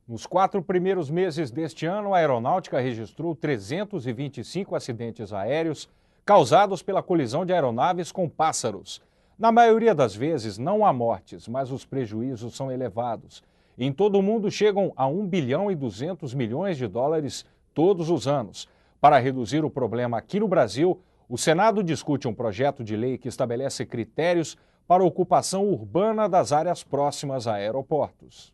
Nos 4 primeiros meses deste ano, a aeronáutica registrou 325 acidentes aéreos causados pela colisão de aeronaves com pássaros. Na maioria das vezes, não há mortes, mas os prejuízos são elevados. Em todo o mundo, chegam a 1 bilhão e 200 milhões de dólares todos os anos. Para reduzir o problema aqui no Brasil, o Senado discute um projeto de lei que estabelece critérios para a ocupação urbana das áreas próximas a aeroportos.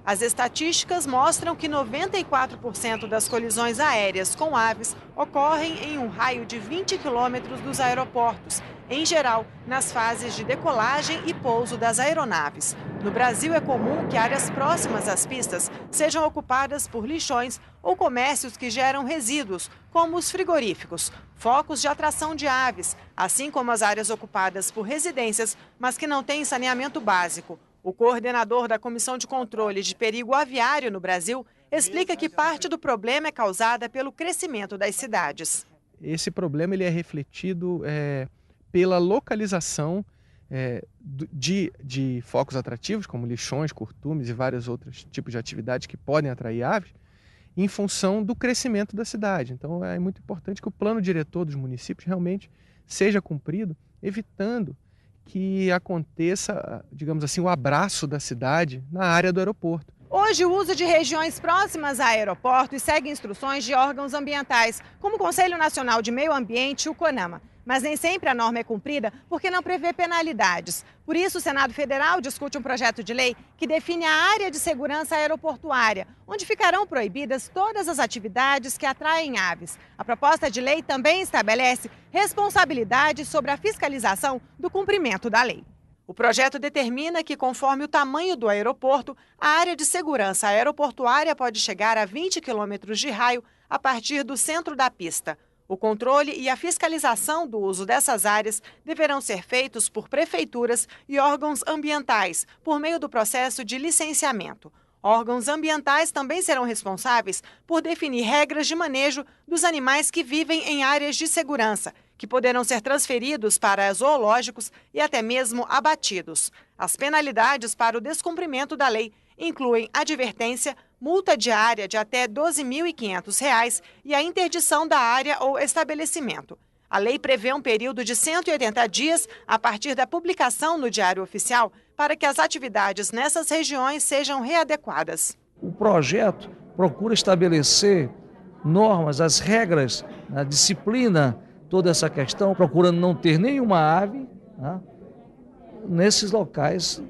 As estatísticas mostram que 94% das colisões aéreas com aves ocorrem em um raio de 20 quilômetros dos aeroportos, em geral, nas fases de decolagem e pouso das aeronaves. No Brasil, é comum que áreas próximas às pistas sejam ocupadas por lixões ou comércios que geram resíduos, como os frigoríficos, focos de atração de aves, assim como as áreas ocupadas por residências, mas que não têm saneamento básico. O coordenador da Comissão de Controle de Perigo Aviário no Brasil explica que parte do problema é causada pelo crescimento das cidades. Esse problema ele é refletido pela localização de focos atrativos, como lixões, curtumes e vários outros tipos de atividades que podem atrair aves, em função do crescimento da cidade. Então é muito importante que o plano diretor dos municípios realmente seja cumprido, evitando que aconteça, digamos assim, o abraço da cidade na área do aeroporto. Hoje, o uso de regiões próximas a aeroportos segue instruções de órgãos ambientais, como o Conselho Nacional de Meio Ambiente e o CONAMA. Mas nem sempre a norma é cumprida porque não prevê penalidades. Por isso, o Senado Federal discute um projeto de lei que define a área de segurança aeroportuária, onde ficarão proibidas todas as atividades que atraem aves. A proposta de lei também estabelece responsabilidade sobre a fiscalização do cumprimento da lei. O projeto determina que, conforme o tamanho do aeroporto, a área de segurança aeroportuária pode chegar a 20 quilômetros de raio a partir do centro da pista. O controle e a fiscalização do uso dessas áreas deverão ser feitos por prefeituras e órgãos ambientais, por meio do processo de licenciamento. Órgãos ambientais também serão responsáveis por definir regras de manejo dos animais que vivem em áreas de segurança, que poderão ser transferidos para zoológicos e até mesmo abatidos. As penalidades para o descumprimento da lei incluem advertência, multa diária de até R$ 12.500 e a interdição da área ou estabelecimento. A lei prevê um período de 180 dias a partir da publicação no Diário Oficial para que as atividades nessas regiões sejam readequadas. O projeto procura estabelecer normas, as regras, a disciplina, toda essa questão, procurando não ter nenhuma ave nesses locais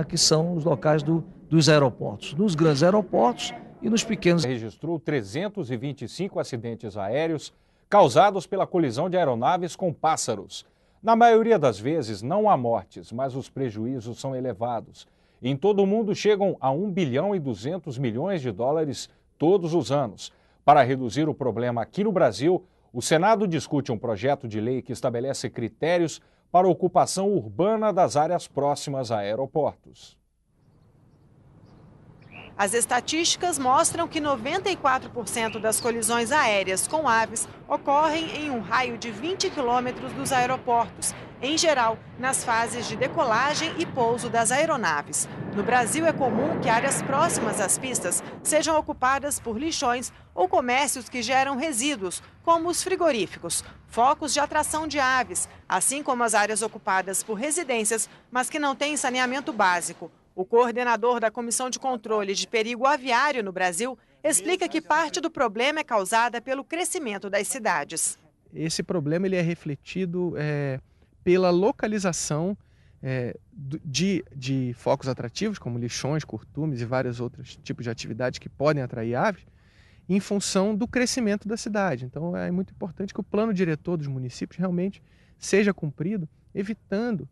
que são os locais dos aeroportos, nos grandes aeroportos e nos pequenos. Registrou 325 acidentes aéreos causados pela colisão de aeronaves com pássaros. Na maioria das vezes, não há mortes, mas os prejuízos são elevados. Em todo o mundo, chegam a 1 bilhão e 200 milhões de dólares todos os anos. Para reduzir o problema aqui no Brasil, o Senado discute um projeto de lei que estabelece critérios para a ocupação urbana das áreas próximas a aeroportos. As estatísticas mostram que 94% das colisões aéreas com aves ocorrem em um raio de 20 quilômetros dos aeroportos, em geral, nas fases de decolagem e pouso das aeronaves. No Brasil, é comum que áreas próximas às pistas sejam ocupadas por lixões ou comércios que geram resíduos, como os frigoríficos, focos de atração de aves, assim como as áreas ocupadas por residências, mas que não têm saneamento básico. O coordenador da Comissão de Controle de Perigo Aviário no Brasil explica que parte do problema é causada pelo crescimento das cidades. Esse problema ele é refletido pela localização de focos atrativos, como lixões, curtumes e vários outros tipos de atividades que podem atrair aves, em função do crescimento da cidade. Então é muito importante que o plano diretor dos municípios realmente seja cumprido, evitando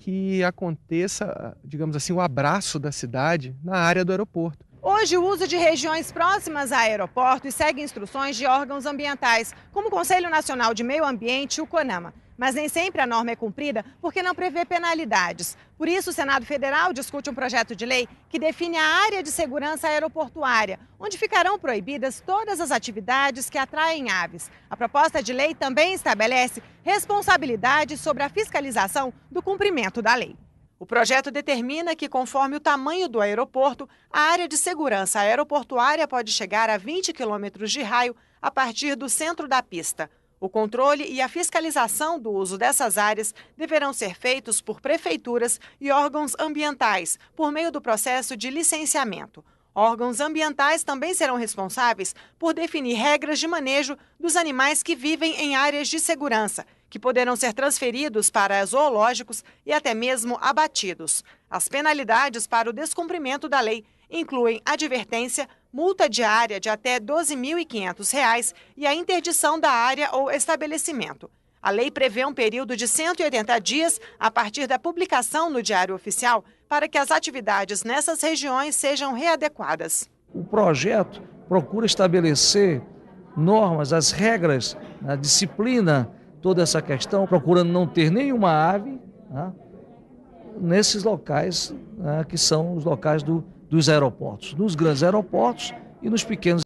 que aconteça, digamos assim, o abraço da cidade na área do aeroporto. Hoje, o uso de regiões próximas a aeroportos segue instruções de órgãos ambientais, como o Conselho Nacional de Meio Ambiente e o CONAMA. Mas nem sempre a norma é cumprida porque não prevê penalidades. Por isso, o Senado Federal discute um projeto de lei que define a área de segurança aeroportuária, onde ficarão proibidas todas as atividades que atraem aves. A proposta de lei também estabelece responsabilidade sobre a fiscalização do cumprimento da lei. O projeto determina que, conforme o tamanho do aeroporto, a área de segurança aeroportuária pode chegar a 20 quilômetros de raio a partir do centro da pista. O controle e a fiscalização do uso dessas áreas deverão ser feitos por prefeituras e órgãos ambientais, por meio do processo de licenciamento. Órgãos ambientais também serão responsáveis por definir regras de manejo dos animais que vivem em áreas de segurança, que poderão ser transferidos para zoológicos e até mesmo abatidos. As penalidades para o descumprimento da lei incluem advertência, multa diária de até R$ 12.500 e a interdição da área ou estabelecimento. A lei prevê um período de 180 dias a partir da publicação no Diário Oficial para que as atividades nessas regiões sejam readequadas. O projeto procura estabelecer normas, as regras, a disciplina, toda essa questão, procurando não ter nenhuma ave nesses locais que são os locais dos aeroportos, nos grandes aeroportos e nos pequenos